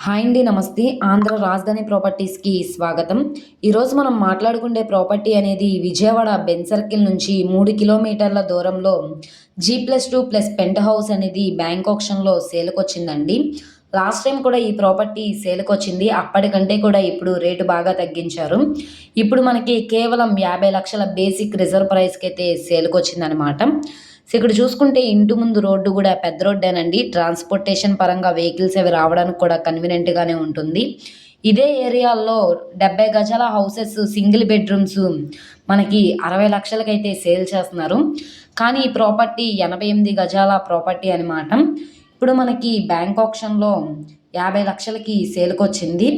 Hi అండి, నమస్తే. ఆంధ్ర రాజధాని ప్రాపర్టీస్కి స్వాగతం. ఈరోజు మనం మాట్లాడుకునే ప్రాపర్టీ అనేది విజయవాడ బెన్ సర్కిల్ నుంచి 3 కిలోమీటర్ల దూరంలో G+2+ పెంట్ హౌస్ అనేది బ్యాంక్ ఆప్షన్లో సేల్కి వచ్చిందండి. లాస్ట్ టైం కూడా ఈ ప్రాపర్టీ సేల్కి వచ్చింది. అప్పటికంటే కూడా ఇప్పుడు రేటు బాగా తగ్గించారు. ఇప్పుడు మనకి కేవలం 50 లక్షల బేసిక్ రిజర్వ్ ప్రైస్కి అయితే సేల్కి వచ్చిందనమాట. సో ఇక్కడ చూసుకుంటే ఇంటి ముందు రోడ్డు కూడా పెద్ద రోడ్డేనండి. ట్రాన్స్పోర్టేషన్ పరంగా వెహికల్స్ అవి రావడానికి కూడా కన్వీనియంట్గానే ఉంటుంది. ఇదే ఏరియాలో 70 గజాల హౌసెస్ సింగిల్ బెడ్రూమ్స్ మనకి 60 లక్షలకైతే సేల్ చేస్తున్నారు. కానీ ఈ ప్రాపర్టీ 88 గజాల ప్రాపర్టీ అనమాట. ఇప్పుడు మనకి బ్యాంక్ ఆప్షన్లో 50 లక్షలకి సేల్కి వచ్చింది.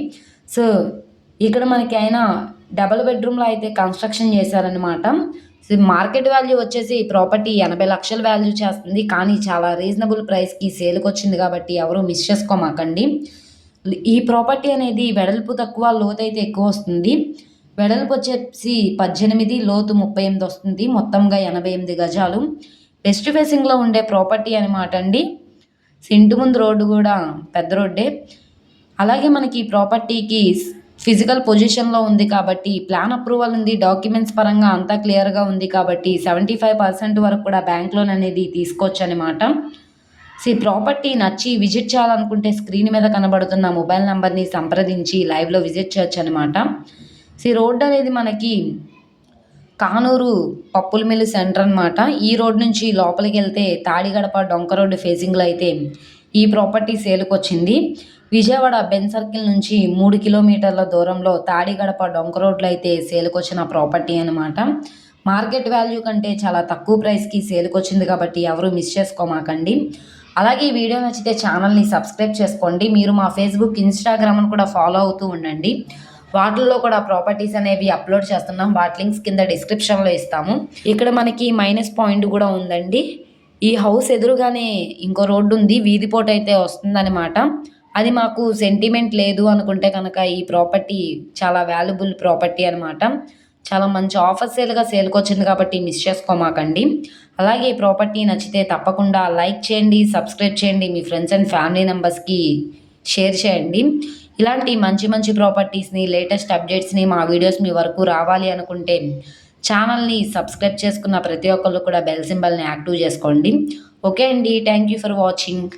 సో ఇక్కడ మనకి అయినా డబుల్ బెడ్రూమ్లో అయితే కన్స్ట్రక్షన్ చేశారనమాట. సో మార్కెట్ వాల్యూ వచ్చేసి ప్రాపర్టీ 80 లక్షల వాల్యూ చేస్తుంది. కానీ చాలా రీజనబుల్ ప్రైస్కి సేల్కి వచ్చింది కాబట్టి ఎవరు మిస్ చేసుకోమాకండి. ఈ ప్రాపర్టీ అనేది వెడల్పు తక్కువ, లోతు అయితే ఎక్కువ వస్తుంది. వెడల్పు వచ్చేసి 18, లోతు 38 వస్తుంది. మొత్తంగా 88 గజాలు. వెస్ట్ ఫేసింగ్లో ఉండే ప్రాపర్టీ అనమాట అండి. ఇంటి ముందు రోడ్డు కూడా పెద్ద రోడ్డే. అలాగే మనకి ఈ ప్రాపర్టీకి ఫిజికల్ పొజిషన్లో ఉంది కాబట్టి ప్లాన్ అప్రూవల్ ఉంది. డాక్యుమెంట్స్ పరంగా అంతా క్లియర్గా ఉంది కాబట్టి 75% వరకు కూడా బ్యాంక్ లోన్ అనేది తీసుకోవచ్చు అనమాట. సో ఈ ప్రాపర్టీ నచ్చి విజిట్ చేయాలనుకుంటే స్క్రీన్ మీద కనబడుతున్న మొబైల్ నెంబర్ని సంప్రదించి లైవ్లో విజిట్ చేయొచ్చు అనమాట. సో ఈ రోడ్డు అనేది మనకి కానూరు పప్పుల మిల్లు సెంటర్ అనమాట. ఈ రోడ్ నుంచి లోపలికి వెళ్తే తాడిగడప డొంక రోడ్డు ఫేసింగ్లో అయితే ఈ ప్రాపర్టీ సేల్కి వచ్చింది. విజయవాడ బెన్ సర్కిల్ నుంచి 3 కిలోమీటర్ల దూరంలో తాడిగడప డొంక రోడ్లో అయితే సేల్కి వచ్చిన ప్రాపర్టీ అనమాట. మార్కెట్ వాల్యూ కంటే చాలా తక్కువ ప్రైస్కి సేల్కి వచ్చింది కాబట్టి ఎవరు మిస్ చేసుకోమాకండి. అలాగే ఈ వీడియో నచ్చితే ఛానల్ని సబ్స్క్రైబ్ చేసుకోండి. మీరు మా ఫేస్బుక్, ఇన్స్టాగ్రామ్ను కూడా ఫాలో అవుతూ ఉండండి. వాటిల్లో కూడా ప్రాపర్టీస్ అనేవి అప్లోడ్ చేస్తున్నాం. వాటి లింక్స్ కింద డిస్క్రిప్షన్లో ఇస్తాము. ఇక్కడ మనకి మైనస్ పాయింట్ కూడా ఉందండి. ఈ హౌస్ ఎదురుగానే ఇంకో రోడ్డు ఉంది, వీధిపోటు అయితే వస్తుందన్నమాట. అది మాకు సెంటిమెంట్ లేదు అనుకుంటే కనుక ఈ ప్రాపర్టీ చాలా వాల్యుబుల్ ప్రాపర్టీ అనమాట. చాలా మంచి ఆఫర్ సేల్కి వచ్చింది కాబట్టి మిస్ చేసుకోమాకండి. అలాగే ఈ ప్రాపర్టీ నచ్చితే తప్పకుండా లైక్ చేయండి, సబ్స్క్రైబ్ చేయండి, మీ ఫ్రెండ్స్ అండ్ ఫ్యామిలీ మెంబర్స్కి షేర్ చేయండి. ఇలాంటి మంచి మంచి ప్రాపర్టీస్ని, లేటెస్ట్ అప్డేట్స్ని, మా వీడియోస్ మీ వరకు రావాలి అనుకుంటే ఛానల్ని సబ్స్క్రైబ్ చేసుకున్న ప్రతి ఒక్కళ్ళు కూడా బెల్ సింబల్ని యాక్టివ్ చేసుకోండి. ఓకే అండి, థ్యాంక్ యూ ఫర్ వాచింగ్.